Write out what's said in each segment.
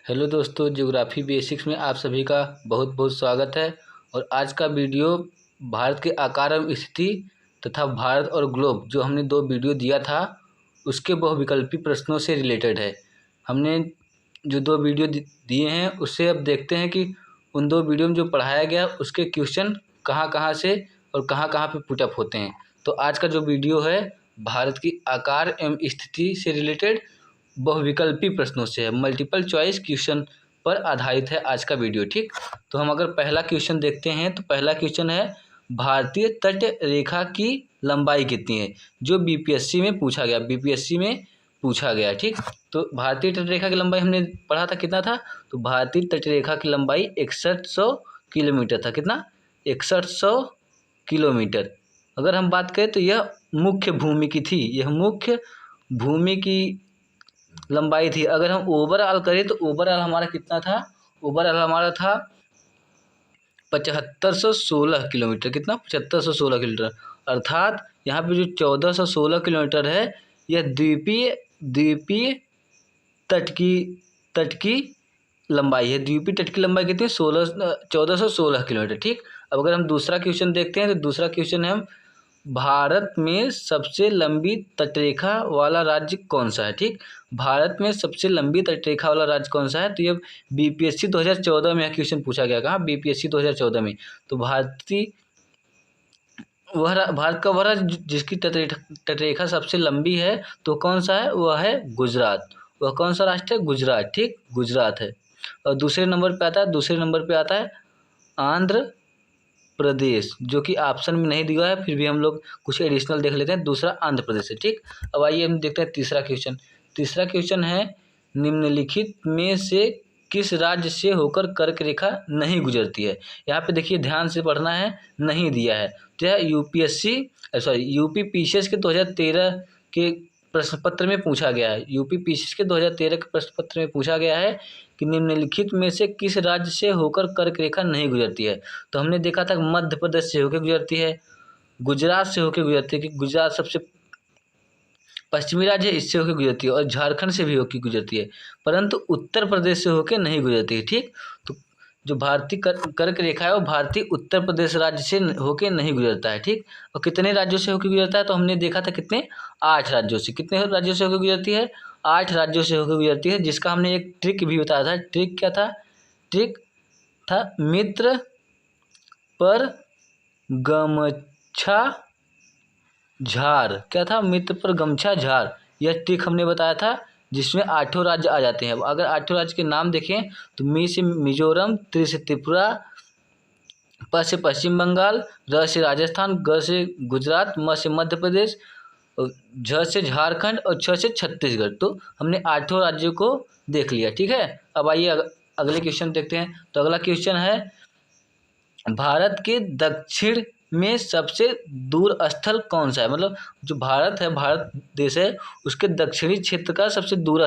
Hello दोस्तों, geography basics में आप सभी का बहुत बहुत स्वागत है। और आज का वीडियो भारत के आकार एवं स्थिति तथा भारत और ग्लोब जो हमने दो वीडियो दिया था उसके बहुविकल्पी प्रश्नों से रिलेटेड है। हमने जो दो वीडियो दिए हैं उससे अब देखते हैं कि उन दो वीडियो में जो पढ़ाया गया उसके क्वेश्चन कहाँ कहाँ से और कहाँ कहाँ पे पुटअप होते हैं। तो आज का जो वीडियो है भारत की आकार एवं स्थिति से रिलेटेड बहुविकल्पी प्रश्नों से है, मल्टीपल चॉइस क्वेश्चन पर आधारित है आज का वीडियो। ठीक, तो हम अगर पहला क्वेश्चन देखते हैं तो पहला क्वेश्चन है भारतीय तट रेखा की लंबाई कितनी है, जो बीपीएससी में पूछा गया। ठीक, तो भारतीय तट रेखा की लंबाई हमने पढ़ा था कितना था, तो भारतीय तट रेखा की लंबाई 6100 किलोमीटर था। कितना? 6100 किलोमीटर। अगर हम बात करें तो यह मुख्य भूमि की थी, यह मुख्य भूमि की लंबाई थी। अगर हम ओवरऑल करें तो ओवरऑल हमारा कितना था, ओवरऑल हमारा था 7516 किलोमीटर। कितना? 7516 किलोमीटर। अर्थात यहाँ पे जो 1416 किलोमीटर है यह द्वीपीय तट की लंबाई है। द्वीपीय तट की लंबाई कितनी? 1416 किलोमीटर। ठीक, अब अगर हम दूसरा क्वेश्चन देखते हैं तो दूसरा क्वेश्चन है भारत में सबसे लंबी तटरेखा वाला राज्य कौन सा है। ठीक, भारत में सबसे लंबी तटरेखा वाला राज्य कौन सा है, तो ये बीपीएससी 2014 में यह क्वेश्चन पूछा गया। कहाँ? बीपीएससी 2014 में। तो भारत का वह राज्य जिसकी तटरेखा सबसे लंबी है तो कौन सा है, वह है गुजरात। वह कौन सा राष्ट्र है? गुजरात। ठीक, गुजरात है। और दूसरे नंबर पे आता है आंध्र प्रदेश, जो कि ऑप्शन में नहीं दिया है, फिर भी हम लोग कुछ एडिशनल देख लेते हैं। दूसरा आंध्र प्रदेश है। ठीक, अब आइए हम देखते हैं तीसरा क्वेश्चन है निम्नलिखित में से किस राज्य से होकर कर्क रेखा नहीं गुजरती है। यहाँ पे देखिए ध्यान से पढ़ना है, नहीं दिया है। तो यह यूपी पीसीएस के 2013 के प्रश्न पत्र में पूछा गया है। यूपी पीसीएस के 2013 के प्रश्न पत्र में पूछा गया है कि निम्नलिखित में से किस राज्य से होकर कर्क रेखा नहीं गुजरती है। तो हमने देखा था मध्य प्रदेश से होकर गुजरती है, गुजरात से होकर गुजरती है कि गुजरात सबसे पश्चिमी राज्य है, इससे होकर गुजरती है, और झारखंड से भी होकर गुजरती है, परंतु उत्तर प्रदेश से होकर नहीं गुजरती है। ठीक, तो जो भारतीय कर्क रेखा है वो भारतीय उत्तर प्रदेश राज्य से होकर नहीं गुजरता है। ठीक, और कितने राज्यों से होकर गुजरता है, तो हमने देखा था कितने, 8 राज्यों से। कितने राज्यों से होकर गुजरती है? 8 राज्यों से होकर गुजरती है, जिसका हमने एक ट्रिक भी बताया था। ट्रिक क्या था? ट्रिक था मित्र पर गमछा झार। क्या था? मित्र पर गमछा झार। यह ट्रिक हमने बताया था जिसमें 8 राज्य आ जाते हैं। अगर 8 राज्य के नाम देखें तो मी से मिजोरम, त्रि से त्रिपुरा, प से पश्चिम बंगाल, र से राजस्थान, ग से गुजरात, म से मध्य प्रदेश, झ से झारखंड और छ से छत्तीसगढ़। तो हमने 8 राज्यों को देख लिया। ठीक है, अब आइए अगले क्वेश्चन देखते हैं। तो अगला क्वेश्चन है भारत के दक्षिण में सबसे दूर स्थल कौन सा है। मतलब जो भारत है, भारत देश है, उसके दक्षिणी क्षेत्र का सबसे दूर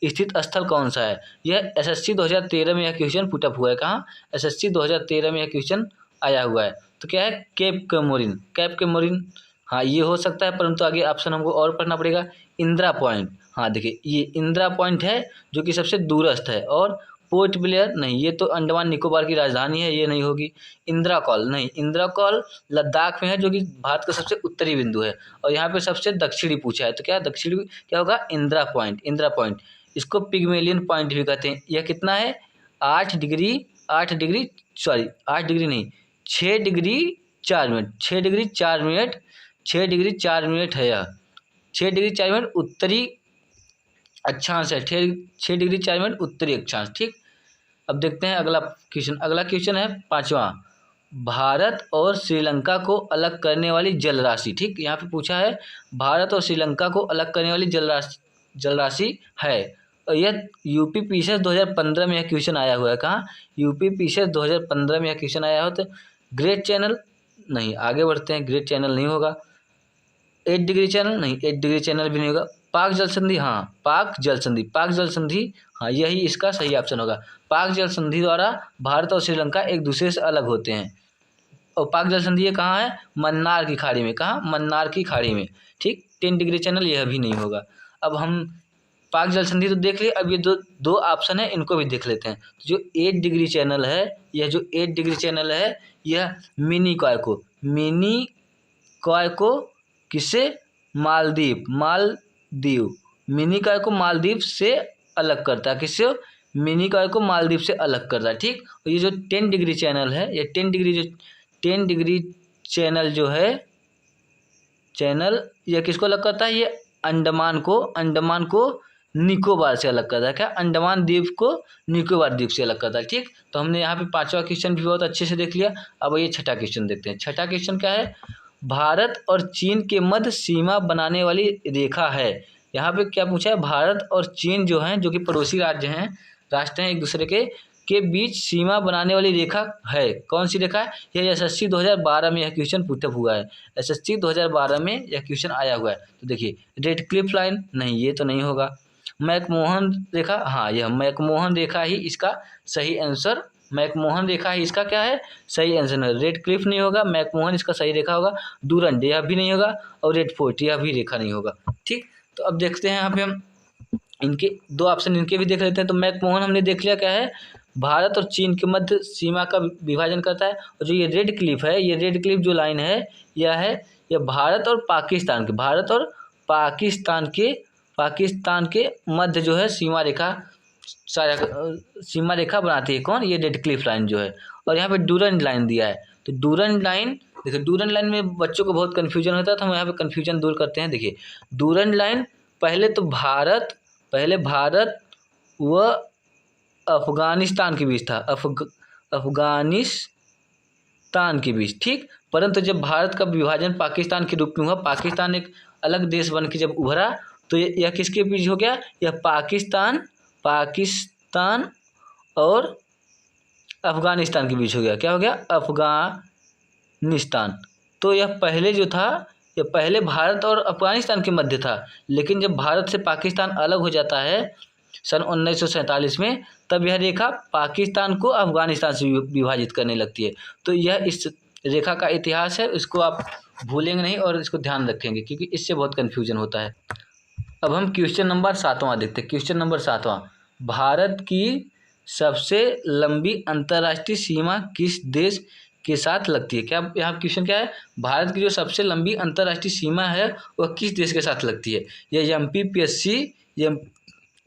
स्थित स्थल कौन सा है। यह एसएससी 2013 में यह क्वेश्चन पुटअप हुआ है। कहाँ? एसएससी 2013 में यह क्वेश्चन आया हुआ है। तो क्या है? केप कमोरिन। हाँ, ये हो सकता है, परंतु आगे ऑप्शन हमको और पढ़ना पड़ेगा। इंदिरा पॉइंट। हाँ देखिए, ये इंदिरा पॉइंट है जो कि सबसे दूरस्थ है। और पोर्ट ब्लेयर नहीं, ये तो अंडमान निकोबार की राजधानी है, ये नहीं होगी। इंदिरा कॉल नहीं, इंदिरा कॉल लद्दाख में है, जो कि भारत का सबसे उत्तरी बिंदु है। और यहाँ पे सबसे दक्षिणी पूछा है, तो क्या दक्षिणी क्या होगा? इंदिरा पॉइंट। इसको पिग्मेलियन पॉइंट भी कहते हैं। यह कितना है? 8 डिग्री नहीं, 6 degree 4 minute, 6 degree 4 minute, 6 degree 4 minute है यह। 6 डिग्री 4 मिनट उत्तरी अक्षांश है। 6 डिग्री 4 मिनट उत्तरी अक्षांश। ठीक, अब देखते हैं अगला क्वेश्चन है 5वां, भारत और श्रीलंका को अलग करने वाली जल राशि। ठीक, यहाँ पे पूछा है भारत और श्रीलंका को अलग करने वाली जल राशि है। और यह यूपी पीसीएस 2015 में यह क्वेश्चन आया हुआ है। कहाँ? यूपी पीसीएस 2015 में यह क्वेश्चन आया हो। तो ग्रेट चैनल नहीं, आगे बढ़ते हैं। ग्रेट चैनल नहीं होगा। 8 डिग्री चैनल नहीं, 8 डिग्री चैनल भी नहीं होगा। पाक जल संधि, हाँ पाक जल संधि, हाँ यही इसका सही ऑप्शन होगा। पाक जल संधि द्वारा भारत और श्रीलंका एक दूसरे से अलग होते हैं। और पाक जल संधि ये कहाँ है? मन्नार की खाड़ी में। कहाँ? मन्नार की खाड़ी में। ठीक, 10 डिग्री चैनल यह भी नहीं होगा। अब हम पाक जल संधि तो देख लिए, अब ये दो ऑप्शन है, इनको भी देख लेते हैं। तो जो 8 डिग्री चैनल है, यह जो 8 डिग्री चैनल है, यह मिनी कॉय को किसे मालदीव मिनी कॉय को मालदीव से अलग करता है। किससे? मिनी कॉय को मालदीव से अलग करता है। ठीक, और ये जो 10 डिग्री चैनल है, ये 10 डिग्री चैनल जो है, चैनल यह किसको अलग करता है? ये अंडमान को निकोबार से अलग करता है। क्या? अंडमान द्वीप को निकोबार द्वीप से अलग करता है। ठीक, तो हमने यहाँ पे 5वां क्वेश्चन भी बहुत अच्छे से देख लिया। अब ये 6ठा क्वेश्चन देखते हैं। 6ठा क्वेश्चन क्या है? भारत और चीन के मध्य सीमा बनाने वाली रेखा है। यहाँ पे क्या पूछा है? भारत और चीन जो हैं, जो कि पड़ोसी राष्ट्र हैं एक दूसरे के बीच सीमा बनाने वाली रेखा है। कौन सी रेखा है? यह SSC 2012 में यह क्वेश्चन पूछा हुआ है। SSC 2012 में यह क्वेश्चन आया हुआ है। तो देखिए, रेड क्लिफ लाइन, नहीं, ये तो नहीं होगा। मैकमोहन रेखा, हाँ, यह मैकमोहन रेखा ही इसका सही आंसर, मैकमोहन रेखा ही इसका क्या है? सही आंसर है। रेड क्लिफ नहीं होगा, मैकमोहन इसका सही रेखा होगा। डूरंड यह भी नहीं होगा, और रेड फोर्ट यह भी रेखा नहीं होगा। ठीक, तो अब देखते हैं यहाँ पे हम इनके 2 ऑप्शन इनके भी देख लेते हैं। तो मैकमोहन हमने देख लिया क्या है? भारत और चीन के मध्य सीमा का विभाजन करता है। और जो ये रेड क्लिफ है, ये रेड क्लिफ जो लाइन है, यह भारत और पाकिस्तान के मध्य जो है सीमा रेखा बनाती है। कौन? ये रेड क्लिफ लाइन जो है। और यहाँ पे डूरंड लाइन दिया है। तो डूरंड लाइन, देखिए डूरंड लाइन में बच्चों को बहुत कन्फ्यूजन होता है, तो हम यहाँ पे कन्फ्यूजन दूर करते हैं। देखिए, डूरंड लाइन पहले भारत व अफगानिस्तान के बीच था, अफगानिस्तान के बीच। ठीक, परंतु जब भारत का विभाजन पाकिस्तान के रूप में हुआ, पाकिस्तान एक अलग देश बन के जब उभरा, तो यह किसके बीच हो गया? यह पाकिस्तान और अफगानिस्तान के बीच हो गया। क्या हो गया? अफगानिस्तान। तो यह पहले जो था, यह पहले भारत और अफगानिस्तान के मध्य था, लेकिन जब भारत से पाकिस्तान अलग हो जाता है सन 1947 में, तब यह रेखा पाकिस्तान को अफगानिस्तान से विभाजित करने लगती है। तो यह इस रेखा का इतिहास है, इसको आप भूलेंगे नहीं और इसको ध्यान रखेंगे, क्योंकि इससे बहुत कन्फ्यूजन होता है। अब हम क्वेश्चन नंबर 7वां देखते हैं। क्वेश्चन नंबर 7वां, भारत की सबसे लंबी अंतर्राष्ट्रीय सीमा किस देश के साथ लगती है? क्या यहाँ क्वेश्चन क्या है? भारत की जो सबसे लंबी अंतर्राष्ट्रीय सीमा है, वह किस देश के साथ लगती है? यह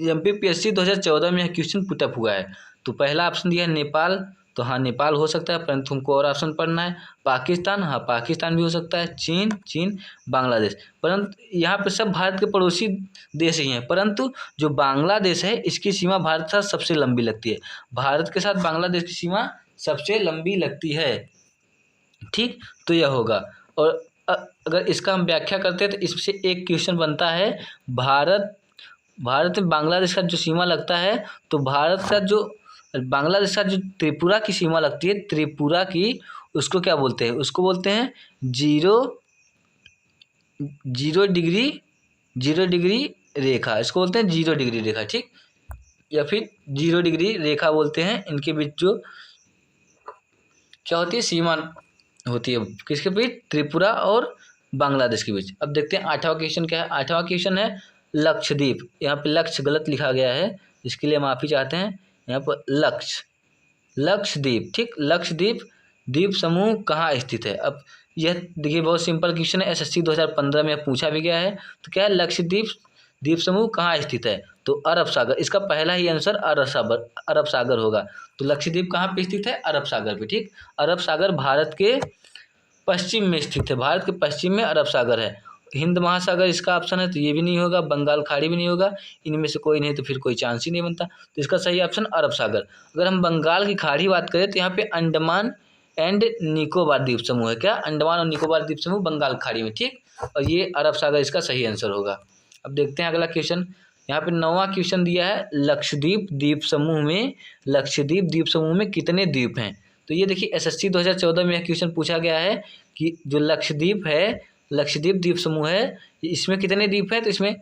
MPPSC 2014 में यह क्वेश्चन पुटअप हुआ है। तो पहला ऑप्शन दिया है नेपाल, तो हाँ, नेपाल हो सकता है, परंतु हमको और ऑप्शन पढ़ना है। पाकिस्तान, हाँ, पाकिस्तान भी हो सकता है। चीन, बांग्लादेश, परंतु यहाँ पे सब भारत के पड़ोसी देश ही हैं, परंतु जो बांग्लादेश है, इसकी सीमा भारत के साथ सबसे लंबी लगती है। भारत के साथ बांग्लादेश की सीमा सबसे लंबी लगती है। ठीक, तो यह होगा। और अगर इसका हम व्याख्या करते हैं, तो इससे एक क्वेश्चन बनता है, भारत में बांग्लादेश का जो सीमा लगता है, तो बांग्लादेश का जो त्रिपुरा की सीमा लगती है, त्रिपुरा की, उसको क्या बोलते हैं? उसको बोलते हैं जीरो डिग्री रेखा। इसको बोलते हैं 0 डिग्री रेखा। ठीक, या फिर 0 डिग्री रेखा बोलते हैं। इनके बीच जो क्या होती है? सीमा होती है। किसके बीच? त्रिपुरा और बांग्लादेश के बीच। अब देखते हैं 8वां क्वेश्चन क्या है। 8वां क्वेश्चन है लक्षद्वीप। यहाँ पे लक्ष्य गलत लिखा गया है, इसके लिए माफ़ी चाहते हैं। यहाँ पर लक्षद्वीप। ठीक, लक्षद्वीप द्वीप समूह कहाँ स्थित है? अब यह देखिए बहुत सिंपल क्वेश्चन है, SSC 2015 में पूछा भी गया है। तो क्या है? लक्षद्वीप द्वीप समूह कहाँ स्थित है? तो अरब सागर, इसका पहला ही आंसर अरब सागर होगा। तो लक्षद्वीप कहाँ पे स्थित है? अरब सागर पे। ठीक, अरब सागर भारत के पश्चिम में स्थित है। भारत के पश्चिम में अरब सागर है। हिंद महासागर इसका ऑप्शन है, तो ये भी नहीं होगा। बंगाल खाड़ी भी नहीं होगा। इनमें से कोई नहीं, तो फिर कोई चांस ही नहीं बनता। तो इसका सही ऑप्शन अरब सागर। अगर हम बंगाल की खाड़ी बात करें, तो यहाँ पे अंडमान एंड निकोबार द्वीप समूह है। क्या? अंडमान और निकोबार द्वीप समूह बंगाल खाड़ी में। ठीक, और ये अरब सागर इसका सही आंसर होगा। अब देखते हैं अगला क्वेश्चन। यहाँ पे 9वां क्वेश्चन दिया है, लक्षद्वीप द्वीप समूह में कितने द्वीप हैं? तो ये देखिए SSC 2014 में यह क्वेश्चन पूछा गया है कि जो लक्षद्वीप द्वीप समूह है, इसमें कितने द्वीप हैं? तो इसमें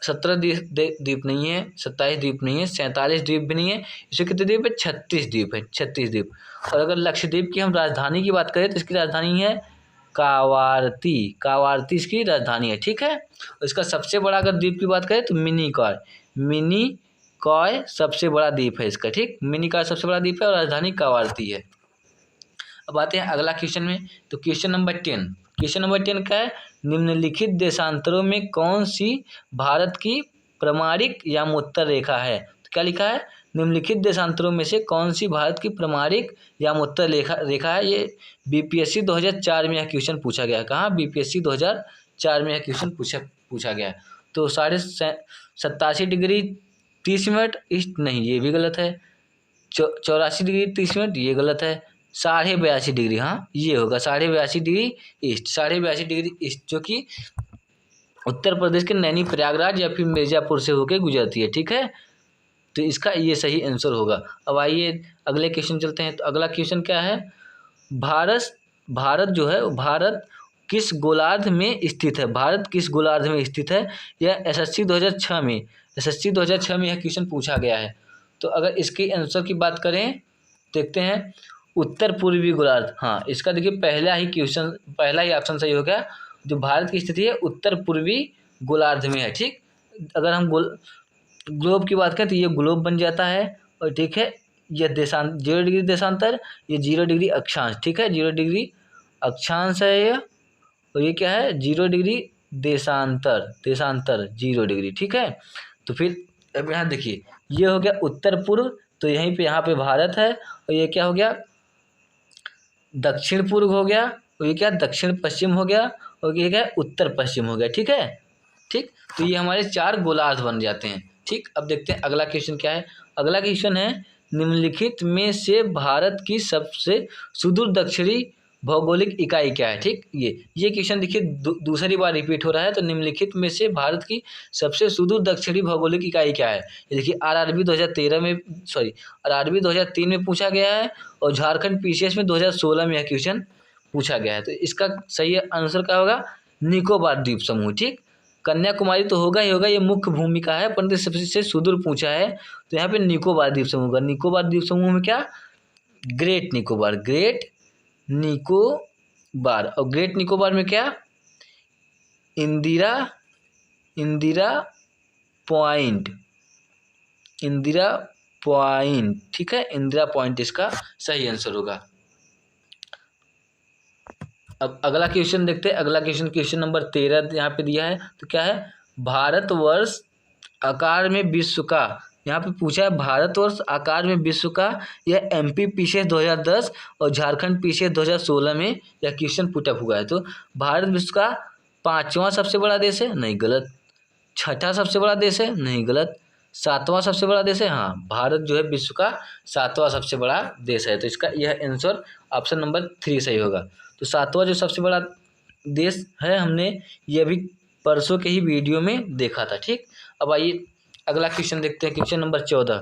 17 द्वीप नहीं है, 27 द्वीप नहीं है, 47 द्वीप भी नहीं है। इसमें कितने द्वीप है? 36 द्वीप है, 36 द्वीप। और अगर लक्षद्वीप की हम राजधानी की बात करें, तो इसकी राजधानी है कावारती इसकी राजधानी है। ठीक है, और इसका सबसे बड़ा अगर द्वीप की बात करें, तो मिनिकॉय सबसे बड़ा द्वीप है इसका, ठीक। मिनिकॉय सबसे बड़ा द्वीप है और राजधानी कवारती है। अब आते हैं अगला क्वेश्चन में। तो क्वेश्चन नंबर 10, क्वेश्चन नंबर 10 क्या है, निम्नलिखित देशांतरों में कौन सी भारत की प्रमाणिक यामोत्तर रेखा है। तो क्या लिखा है, निम्नलिखित देशांतरों में से कौन सी भारत की प्रमाणिक यामोत्तर रेखा है। ये बीपीएससी 2004 में यह क्वेश्चन पूछा गया है। कहाँ, बीपीएससी 2004 में यह क्वेश्चन पूछा गया है। तो 87.30 30 मिनट ईस्ट, नहीं ये भी गलत है। 84 डिग्री 30 मिनट, ये गलत है। 82.5 डिग्री, हाँ ये होगा 82.5 डिग्री ईस्ट, 82.5 डिग्री ईस्ट, जो कि उत्तर प्रदेश के नैनी प्रयागराज या फिर मिर्जापुर से होकर गुजरती है, ठीक है। तो इसका ये सही आंसर होगा। अब आइए अगले क्वेश्चन चलते हैं। तो अगला क्वेश्चन क्या है, भारत जो है, भारत किस गोलार्ध में स्थित है। भारत किस गोलार्ध में स्थित है, यह एसएससी 2006 में यह क्वेश्चन पूछा गया है। तो अगर इसके आंसर की बात करें, देखते हैं, उत्तर पूर्वी गोलार्ध। हाँ, इसका देखिए पहला ही ऑप्शन सही हो गया। जो भारत की स्थिति है उत्तर पूर्वी गोलार्ध में है, ठीक। अगर हम ग्लोब की बात करें तो ये ग्लोब बन जाता है, और ठीक है, ये 0 डिग्री देशांतर, ये 0 डिग्री अक्षांश, ठीक है, 0 डिग्री अक्षांश है ये, और ये क्या है, 0 डिग्री देशांतर 0 डिग्री, ठीक है। तो फिर अब यहाँ देखिए, ये हो गया उत्तर पूर्व, तो यहीं पे यहाँ पे भारत है, और ये क्या हो गया, दक्षिण पूर्व हो गया, और ये क्या दक्षिण पश्चिम हो गया, और ये क्या उत्तर पश्चिम हो गया, ठीक है, ठीक। तो ये हमारे 4 गोलार्ध बन जाते हैं, ठीक। अब देखते हैं अगला क्वेश्चन क्या है। अगला क्वेश्चन है, निम्नलिखित में से भारत की सबसे सुदूर दक्षिणी भौगोलिक इकाई क्या है, ठीक। ये क्वेश्चन देखिए दूसरी बार रिपीट हो रहा है। तो निम्नलिखित में से भारत की सबसे सुदूर दक्षिणी भौगोलिक इकाई क्या है। ये देखिए आरआरबी 2003 में पूछा गया है, और झारखंड पीसीएस में 2016 में यह क्वेश्चन पूछा गया है। तो इसका सही आंसर क्या होगा, निकोबार द्वीप समूह, ठीक। कन्याकुमारी तो होगा ही होगा, ये मुख्य भूमिका है, परंतु सबसे सुदूर पूछा है, तो यहाँ पे निकोबार द्वीप समूह का। निकोबार द्वीप समूह में क्या, ग्रेट निकोबार, और ग्रेट निकोबार में क्या, इंदिरा पॉइंट, ठीक है, इंदिरा पॉइंट इसका सही आंसर होगा। अब अगला क्वेश्चन देखते हैं। अगला क्वेश्चन नंबर 13 यहाँ पे दिया है। तो क्या है, भारतवर्ष आकार में विश्व का, यहाँ पे पूछा है भारतवर्ष आकार में विश्व का, यह एमपी पीसीएस 2010 और झारखंड पीसीएस 2016 में यह क्वेश्चन पुटअप हुआ है। तो भारत विश्व का 5वां सबसे बड़ा देश है, नहीं गलत। 6ठा सबसे बड़ा देश है, नहीं गलत। 7वां सबसे बड़ा देश है, हाँ, भारत जो है विश्व का 7वां सबसे बड़ा देश है। तो इसका यह आंसर ऑप्शन नंबर 3 सही होगा। तो 7वां जो सबसे बड़ा देश है, हमने ये अभी परसों के ही वीडियो में देखा था, ठीक। अब आइए अगला क्वेश्चन देखते हैं। क्वेश्चन नंबर 14,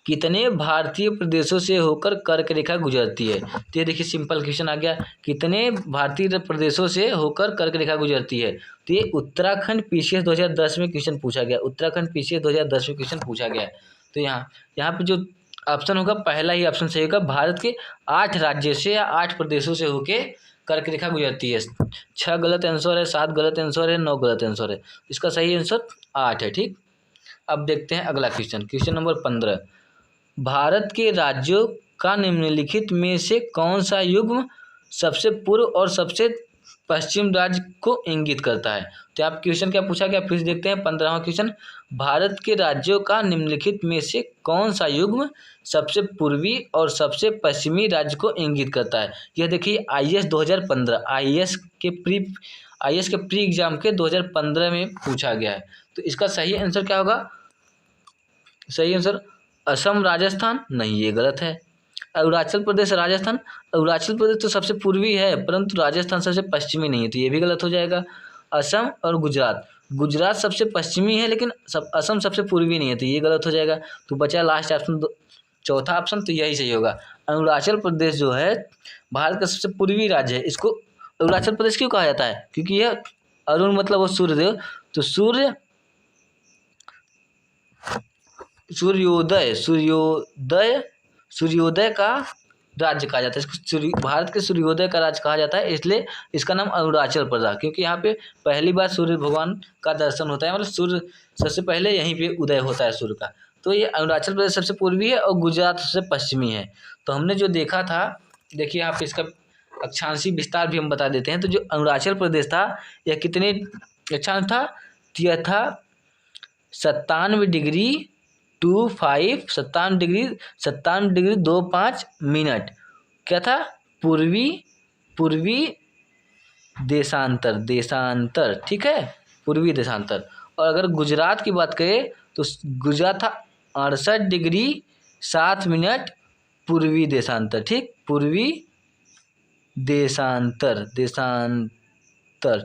कितने भारतीय प्रदेशों से होकर कर्क रेखा गुजरती है। तो ये देखिए सिंपल क्वेश्चन आ गया, कितने भारतीय प्रदेशों से होकर कर्क रेखा गुजरती है। तो ये उत्तराखंड पीसीएस 2010 में क्वेश्चन पूछा गया, उत्तराखंड पीसीएस 2010 में क्वेश्चन पूछा गया है। तो यहाँ पे जो ऑप्शन होगा, पहला ही ऑप्शन सही होगा, भारत के 8 राज्यों से या 8 प्रदेशों से होके कर्क रेखा गुजरती है। 6 गलत आंसर है, 7 गलत आंसर है, 9 गलत आंसर है। इसका सही आंसर 8 है, ठीक। अब देखते हैं अगला क्वेश्चन नंबर 15, भारत के राज्यों का निम्नलिखित में से कौन सा युग्म सबसे पूर्व और सबसे पश्चिम राज्य को इंगित करता है। तो आप क्वेश्चन क्या पूछा गया, फिर से देखते हैं 15वां क्वेश्चन, भारत के राज्यों का निम्नलिखित में से कौन सा युग्म सबसे पूर्वी और सबसे पश्चिमी राज्य को इंगित करता है। यह देखिए आईएएस 2015, आईएएस के प्री एग्जाम के 2015 में पूछा गया है। तो इसका सही आंसर क्या होगा, सही आंसर असम राजस्थान, नहीं ये गलत है। अरुणाचल प्रदेश राजस्थान, अरुणाचल प्रदेश तो सबसे पूर्वी है, परंतु राजस्थान सबसे पश्चिमी नहीं है, तो ये भी गलत हो जाएगा। असम और गुजरात सबसे पश्चिमी है, लेकिन असम सबसे पूर्वी नहीं है, तो ये गलत हो जाएगा। तो बचा लास्ट ऑप्शन, चौथा ऑप्शन, तो यही सही होगा। अरुणाचल प्रदेश जो है भारत का सबसे पूर्वी राज्य है। इसको अरुणाचल प्रदेश क्यों कहा जाता है, क्योंकि यह अरुण मतलब वो सूर्यदेव, तो सूर्योदय का राज्य कहा जाता है। इसको भारत के सूर्योदय का राज्य कहा जाता है, इसलिए इसका नाम अरुणाचल प्रदेश, क्योंकि यहाँ पे पहली बार सूर्य भगवान का दर्शन होता है, मतलब सूर्य सबसे पहले यहीं पे उदय होता है सूर्य का। तो ये अरुणाचल प्रदेश सबसे पूर्वी है और गुजरात सबसे पश्चिमी है। तो हमने जो देखा था, देखिए यहाँ पे इसका अक्षांशीय विस्तार भी हम बता देते हैं। तो जो अरुणाचल प्रदेश था यह कितने अक्षांश था, यह था 97 डिग्री 27 डिग्री 25 क्या था, पूर्वी देशांतर, ठीक है, पूर्वी देशांतर। और अगर गुजरात की बात करें तो गुजरात था 68 डिग्री 7 पूर्वी देशांतर, ठीक, पूर्वी देशांतर,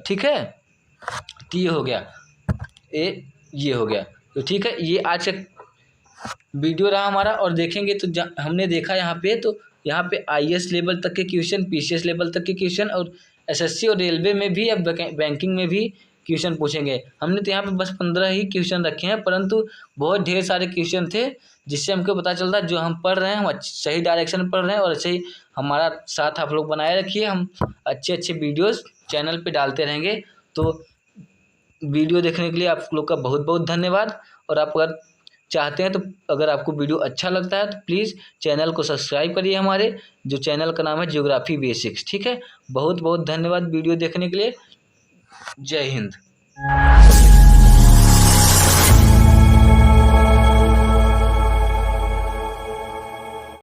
ठीक है। तो ये हो गया, ये हो गया। तो ठीक है, ये आज का वीडियो रहा हमारा। और देखेंगे तो हमने देखा यहाँ पे, तो यहाँ पे IAS लेवल तक के क्वेश्चन, PCS लेवल तक के क्वेश्चन और SSC और रेलवे में भी, अब बैंकिंग में भी क्वेश्चन पूछेंगे। हमने तो यहाँ पे बस 15 ही क्वेश्चन रखे हैं, परंतु बहुत ढेर सारे क्वेश्चन थे, जिससे हमको पता चलता है जो हम पढ़ रहे हैं हम सही डायरेक्शन में पढ़ रहे हैं। और ऐसे ही हमारा साथ आप लोग बनाए रखिए, हम अच्छे वीडियोज़ चैनल पर डालते रहेंगे। तो वीडियो देखने के लिए आप लोग का बहुत बहुत धन्यवाद। और आप अगर चाहते हैं तो अगर आपको वीडियो अच्छा लगता है तो प्लीज़ चैनल को सब्सक्राइब करिए, हमारे जो चैनल का नाम है ज्योग्राफी बेसिक्स, ठीक है। बहुत बहुत धन्यवाद वीडियो देखने के लिए। जय हिंद।